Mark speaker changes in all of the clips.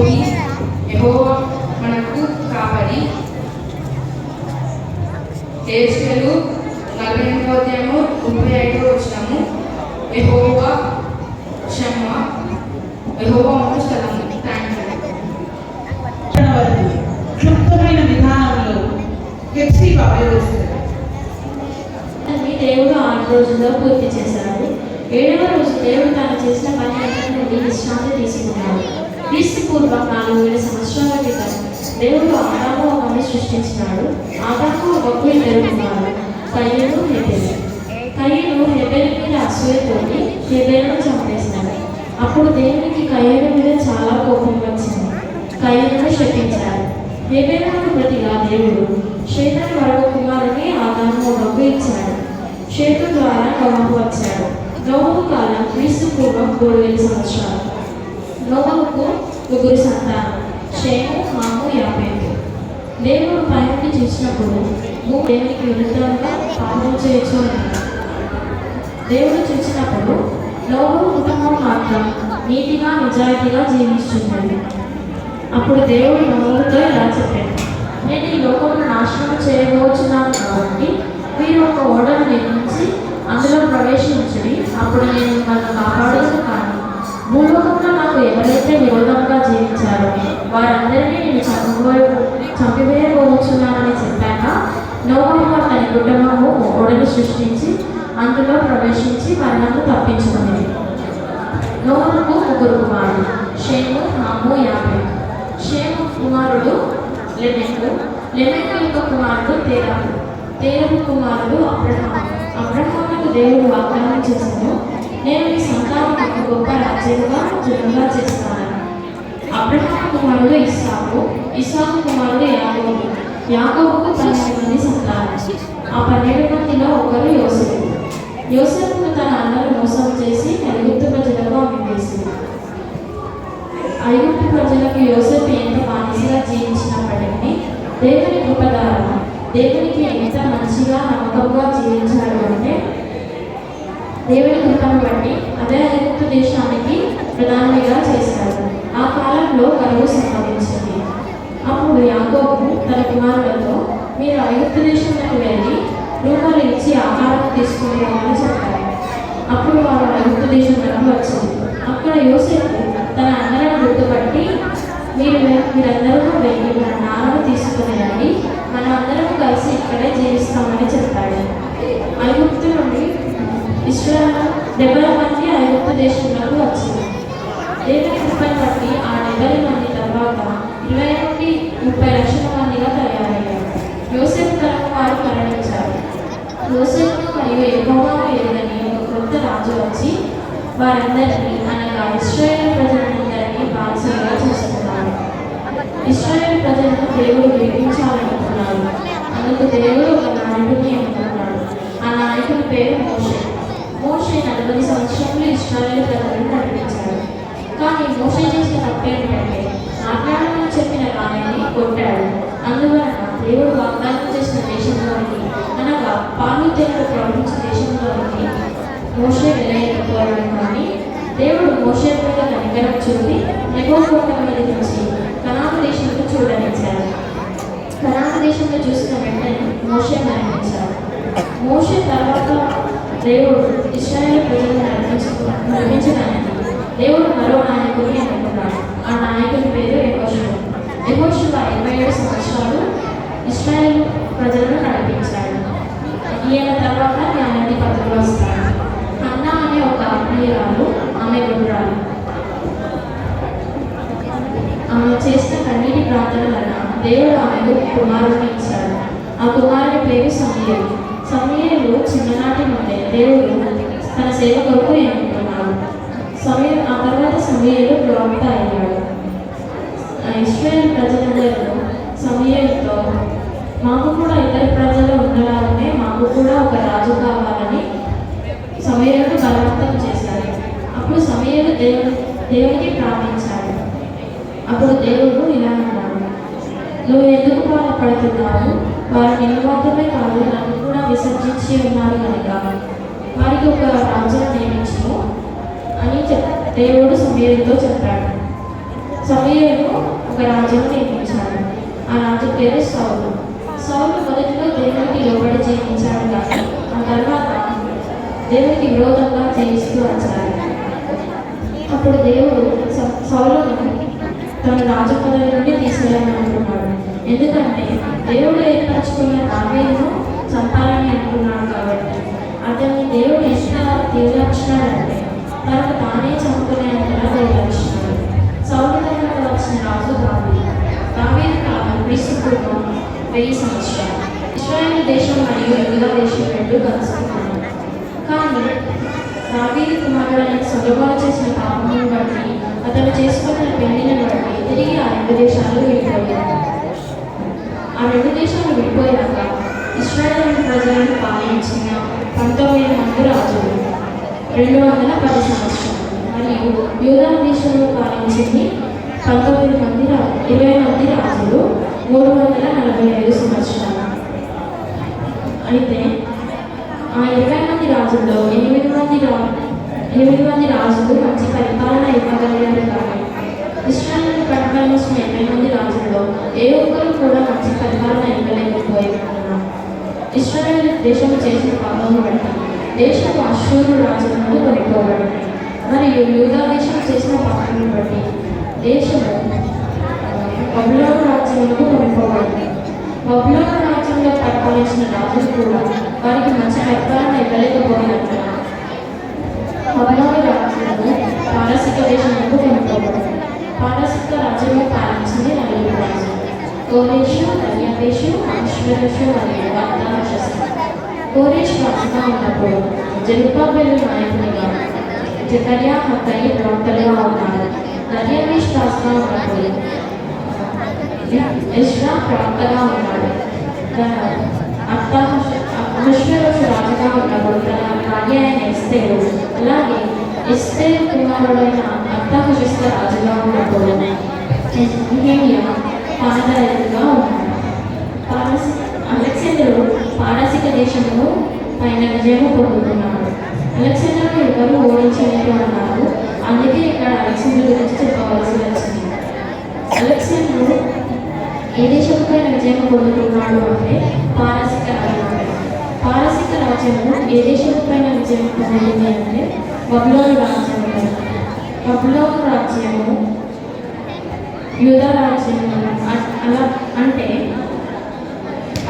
Speaker 1: రోగి, యెహోవా మనకు కాపరి. యెషయాలు 48:35 యెహోవా క్షమ, యెహోవా మన స్థలము.
Speaker 2: క్లుప్తమైన విధానంలో
Speaker 3: దేవుడు 6 రోజుల్లో పూర్తి చేశాడు. 7వ రోజు దేవుడు తాను చేసిన పని అంతటి నుండి విశ్రాంతి తీసుకున్నాడు. క్రీస్తు పూర్వం 4000 సంవత్సరాల క్రితం దేవుడు ఆదాము ఒకరిని సృష్టించినాడు. ఆదాము ఒకరు ఇద్దరు కుమారులు, కయీను, హెబెలు. కయీను హెబెలు మీద అసూయతోటి హెబెలును చంపేశాడు. అప్పుడు దేవునికి కయీను మీద చాలా కోపం వచ్చింది. కయీనును శపించాడు. హెబెలుకు ప్రతిగా దేవుడు షేతను మరొక కుమారుని ఆదాముకు ఇచ్చాడు. షేతు ద్వారా నోవహు వచ్చాడు. నోవహు కాలం క్రీస్తు పూర్వం 3000 సంవత్సరాలు. నోవహుకు 3 సంతానం, షేము, హాము, యాపెతు. దేవుడు పైనుండి చూసినప్పుడు భూమి దేవునికి విరుద్ధంగా పాపం చేయొచ్చు అన్నాడు. దేవుడు చూసినప్పుడు నోవహు కుటుంబం మాత్రం నీతిగా నిజాయితీగా జీవిస్తున్నది. అప్పుడు దేవుడు నోవహుతో ఇలా చెప్పాడు, నేను ఈ లోకంలో నాశనం చేయబోతున్నాను కాబట్టి మీరు ఒక ఓడను నిర్మించి అందులో ప్రవేశించుడి. అప్పుడు నేను మిమ్మల్ని కాపాడుతాను. కానీ భూలోకంలో నాకు ఎవరైతే విరోధంగా జీవించారో వారందరినీ నేను చంపివేయబోతున్నానని చెప్పాక నోవహు అతని కుటుంబము ఓడను సృష్టించి అందులో ప్రవేశించి మరణము తప్పించుకునేది. నోవహుకు 3 కుమారులు, షేము, హాము, యాపెతు. షేము కుమారుడు లెమెకు, లెమెకు యొక్క కుమారుడు తేరహు, తేరహు కుమారుడు అబ్రహాము. అబ్రహాముకు దేవుడు వాగ్దానం చేశాడు, నేను ఈ సంతానానికి గొప్ప రాజ్యంగా జనంగా చేస్తాను. అబ్రహాము కుమారుడు ఇస్సాకు, ఇస్సాకు కుమారుడు యాకోబు. యాకోబుకు 12 మంది సంతానం. ఆ 12 మందిలో ఒకరు యోసేపు. యోసేపును తన అన్నలు మోసం చేసి ఐగుప్తు ప్రజలకు అమ్మివేసింది. ఐగుప్తు ప్రజలకు యోసేపు ఎంత బానిసగా జీవించినప్పటికీ దేవుని కృప ద్వారా దేవునికి ఎంత మంచిగా నమ్మకంగా జీవించాడు అంటే దేవుని కృపను బట్టి అదే ఐగుప్తు దేశానికి ప్రధానిగా చేశాడు. ఆ కాలంలో కరువు సంభవించింది. అప్పుడు యాకోబు తన కుమారులతో, మీరు ఐగుప్తు దేశంలోకి వెళ్ళి రూపాయలు ఇచ్చి ఆహారం తీసుకుంటామని చెప్పారు. అప్పుడు వారు ఐగుప్తు దేశంలోకి వచ్చింది. అక్కడ యోసేపు తన అన్నలను గుర్తుపట్టి, మీరందరూ వెళ్ళి మన నాన్నను తీసుకుని రండి, మనం అందరం కలిసి ఇక్కడే జీవిస్తామని చెప్పాడు. ఐగుప్తు నుండి ఇశ్రాయేలు 70 మంది ఐగుప్తు దేశంలోకి వచ్చింది. దేవుని కృపను బట్టి ఆ 70 మంది తర్వాత 20 నుండి 30 లక్షల మందిగా తయారయ్యారు. యోసేపు తరపు వారు మరణించారు. యోసేపును మరియు యెహోవాను ఎరుగని ఒక కొత్త రాజు వచ్చి వారందరినీ అనగా ఇశ్రాయేలు ప్రజలందరినీ బానిసలుగా చేస్తున్నారు. ఇశ్రాయేలు ప్రజలను దేవుడు విడిపించాలనుకున్నాడు. అందుకు దేవుడు ఒక నాయకుడిని ఎన్నుకున్నాడు. ఆ నాయకుడి పేరు మోషే. మోషే 40 సంవత్సరాలు ఇశ్రాయేలు ప్రజలను నడిపించాడు. కానీ మోషే చేసిన తప్పేంటంటే మాట్లాడమని చెప్పిన రాణిని కొట్టాడు. అందువలన దేవుడు వాగ్దానం చేసిన దేశంలోనికి అనగా పాలు తేనెలు ప్రవహించిన దేశంలోనికి మోషే వెళ్ళలేకపోయాడు. కానీ దేవుడు మోషే మీద కనికరం చూపి నెబో కోట మీద నుంచి కనాను దేశంలో చూడనిచ్చాడు. కనాను దేశంలో చూసిన వెంటనే మోషే మరణించాడు. మోషే తర్వాత దేవుడు ఇశ్రాయేలు ప్రజలను నడిపించడానికి దేవుడు మరో నాయకుడిని ఎన్నుకున్నాడు. ఆ నాయకుడి పేరు యెహోషువ. యెహోషువ 27 సంవత్సరాలు ఇశ్రాయేలు ప్రజలను నడిపించాడు. ఈయన తర్వాత న్యాయాధిపతులు వస్తాడు. హన్నా అనే ఒక ఆత్మీయురాలు, ఆమె గుర్రాలు. ఆమె చేసిన కన్నీటి ప్రార్థన వలన దేవుడు ఆమెకు కుమారుడిని ఇచ్చాడు. ఆ కుమారుడి పేరు సమూయేలు. సమూయేలు చిన్ననాటి నుండే దేవుడు తన సేవ కొరకు ఎన్నుకున్నాడు. ఆ తర్వాత సమూయేలు ప్రవక్త అయ్యాడు. ఇశ్రాయేలు ప్రజలందరూ సమూయేలుతో, మాకు కూడా ఇతర ప్రజలు ఉండడాలనే మాకు కూడా ఒక రాజు కావాలని సమూయేలును బలవంతం చేశాడు. అప్పుడు సమూయేలు దేవునికి ప్రార్థించాడు. అప్పుడు దేవుడు ఇలా అన్నాడు, నువ్వు ఎందుకు బాధపడుతున్నావు? వారు నిన్ను మాత్రమే కాదు నన్ను కూడా విసర్జించి ఉన్నారు కనుక వారికి ఒక రాజును నియమించుము అని దేవుడు సమూయేలుతో చెప్పాడు. సమూయేలు ఒక రాజును నియమించాడు. ఆ రాజు పేరు సౌలు. సౌలు మొదటిలో దేవునికి లోబడి జీవించాడు, కానీ ఆ తర్వాత దేవునికి విరోధంగా జీవిస్తూ వచ్చాడు. అప్పుడు దేవుడు సౌలును తన రాజు పదవి నుండి తీసుకెళ్ళాలని అనుకున్నాడు. ఎందుకంటే దేవుడు ఏర్పరచుకున్న దావీదును చంపాలని అనుకున్నాడు. కాబట్టి అతన్ని దేవుడు ఎంత తీవ్రచ్చినాడంటే తనకు తానే చంపుకునేంతగా తీవ్రచ్చినాడు. సౌలు తర్వాత వచ్చిన రాజు దావీదు. దావీదు కాలం క్రీస్తు పూర్వం 1000 సంవత్సరాలు. ఇశ్రాయేలు దేశం మరియు యూదా దేశం రెండు కలుసుకున్నాయి. కానీ దావీదు కుమారుడైన సొలొమోను చేసిన పాపమును బట్టి, అతను చేసుకున్న పెళ్లిని బట్టి తిరిగి ఆ రెండు దేశాలు విడిపోయాయి. ఆ రెండు దేశాలు విడిపోయాక ఇశ్రాయేలు ప్రజలను పాలించిన 19 మంది రాజులు 210 సంవత్సరాలు, మరియు యూదా దేశంలో పాలించింది 19 మంది 20 మంది రాజులు 345 సంవత్సరాలు. అయితే ఆ 20 మంది రాజుల్లో 8 మంది రాజులు మంచి పరిపాలన ఇవ్వగలిగారు. కానీ ఇశ్రాయేలు పరిపాలించిన 20 మంది రాజుల్లో ఏ ఒక్కరు కూడా మంచి పరిపాలన ఇవ్వలేకపోయారు. ఇశ్రాయేలు దేశం చేసిన పాపమును బట్టి దేశము అష్షూరు రాజు నుండి కొనుక్కోబడింది. మరియు యూదా దేశం చేసిన పాపమును బట్టి దేశము బబులోను రాజ్యములకు కొనుక్కోబడింది. బబులోను రాజ్యంలో పరిపాలించిన రాజులు కూడా వారికి మంచి పరిపాలన ఇవ్వలేకపోయినట్లుగా బబులోను రాజ్యము పారసిక దేశములకు కొనుక్కోబడింది. పారసిక రాజ్యంలో పాలించింది 4 రాజులు: కోరేషు, దర్యావేషు, అశ్వేరోషు మరియు అర్తహషస్త. కోరేషు రాజుగా ఉన్నప్పుడు జెరుబ్బాబెలు నాయకునిగా, జెకర్యా, హత్తయి ప్రవక్తలుగా ఉన్నారు. దర్యావేషు రాజుగా ఉన్నప్పుడు ఎజ్రా ప్రవక్తగా ఉన్నాడు. అశ్వేరోషు రాజుగా ఉన్నప్పుడు తన భార్య అయిన ఎస్తేరు, అలాగే ఎస్తేరు కుమారుడైన అర్తహషస్త రాజుగా ఉన్నప్పుడు నెహెమియా పాలనగా ఉన్నాడు. అలెగ్జాండరు పారసిక దేశంలో పైన విజయము పొందుతున్నాడు. అలెగ్జాండర్ను ఎవరు ఓడించలేదు అన్నారు. అందుకే ఇక్కడ అలెగ్జాండర్ గురించి చెప్పవలసి వచ్చింది. అలెగ్జాండరు ఏ దేశం పైన విజయం పొందుతున్నాడు అంటే పారసిక రాజ్యం. పారసిక రాజ్యము ఏ దేశం పైన విజయం పొందుతుంది అంటే బబులోను రాజ్యము. బబులోను రాజ్యము యూదా రాజ్యము అలా అంటే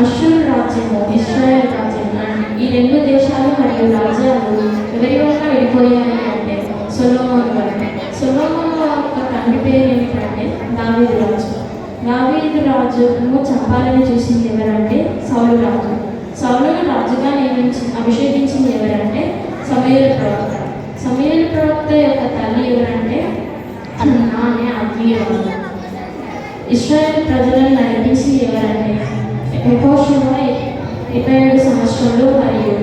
Speaker 3: అష్షూరు రాజ్యము, ఇశ్రాయేలు రాజ్యము, ఈ రెండు దేశాలు మరియు రాజ్యాలు ఎవరి వల్ల విడిపోయాయి అంటే సొలొమోను వల్ల. సొలొమోను యొక్క తండ్రి పేరు ఏమిటంటే దావీదు రాజు. దావీదు రాజును చంపాలని చూసింది ఎవరంటే సౌలు రాజు. సౌలును రాజుగా అభిషేకించింది ఎవరంటే సమూయేలు ప్రవక్త. సమూయేలు ప్రవక్త యొక్క తల్లి ఎవరంటే హన్నా అనే ఆత్మీయురాలు. ఇశ్రాయేలు ప్రజలను నడిపించింది ఎవరంటే యెహోషువ 27 సంవత్సరాలు మరియు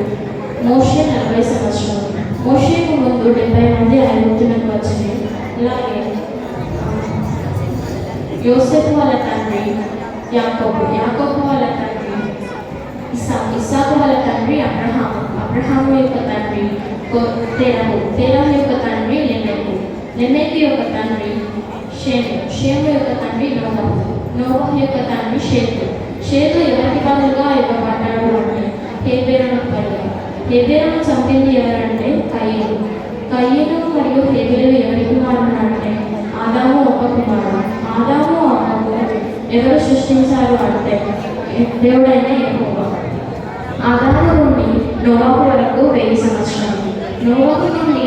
Speaker 3: మోషే 40 సంవత్సరాలు. మోషేకు ముందు 70 మంది ఐగుప్తులకు వచ్చింది. అలాగే యోసేపు వాళ్ళ తండ్రి యాకోబు, యాకోబు వాళ్ళ తండ్రి ఇస్సాకు, ఇస్సాకు వాళ్ళ తండ్రి అబ్రహాము, అబ్రహాము యొక్క తండ్రి తెరహు, తెరహు యొక్క తండ్రి లెమెకు, లెమెకు యొక్క తండ్రి షేము, షేము యొక్క తండ్రి నోవహు, నోవహు యొక్క తండ్రి షేతు. షేతు ఎవరికి బదులుగా ఇవ్వబడ్డాడు అంటే హేబెరును బదులుగా. హేబెరును చంపింది ఎవరంటే కయీను. కయీను మరియు హేబెరు ఎవరి కుమారుడు అంటే ఆదాము ఒక కుమారుడు. ఆదాము అమ్మకు ఎవరు సృష్టించారు అంటే దేవుడైన యెహోవా. ఆదాము నుండి నోవహు వరకు 1000 సంవత్సరాలు. నోవహు నుండి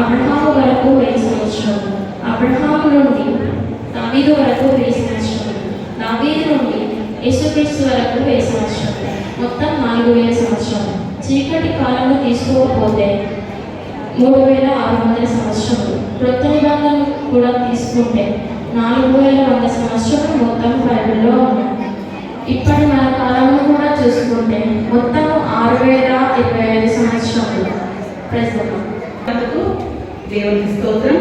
Speaker 3: అబ్రహాము వరకు 1000 సంవత్సరాలు. అబ్రహాము నుండి దావీదు వరకు 1000 సంవత్సరాలు. దావీదు నుండి యేసుక్రీస్తు వరకు 1000 సంవత్సరాలు. మొత్తం 4000 సంవత్సరాలు. చీకటి కాలంలో తీసుకోకపోతే 3600 సంవత్సరాలు. క్రొత్త నిబంధన కూడా తీసుకుంటే 4100 సంవత్సరాలు మొత్తం బైబిల్లో ఉన్నాయి. ఇప్పటి మన కాలంలో కూడా చూసుకుంటే మొత్తం 6025 సంవత్సరాలు. ప్రస్తుతం
Speaker 2: దేవునికి స్తోత్రం.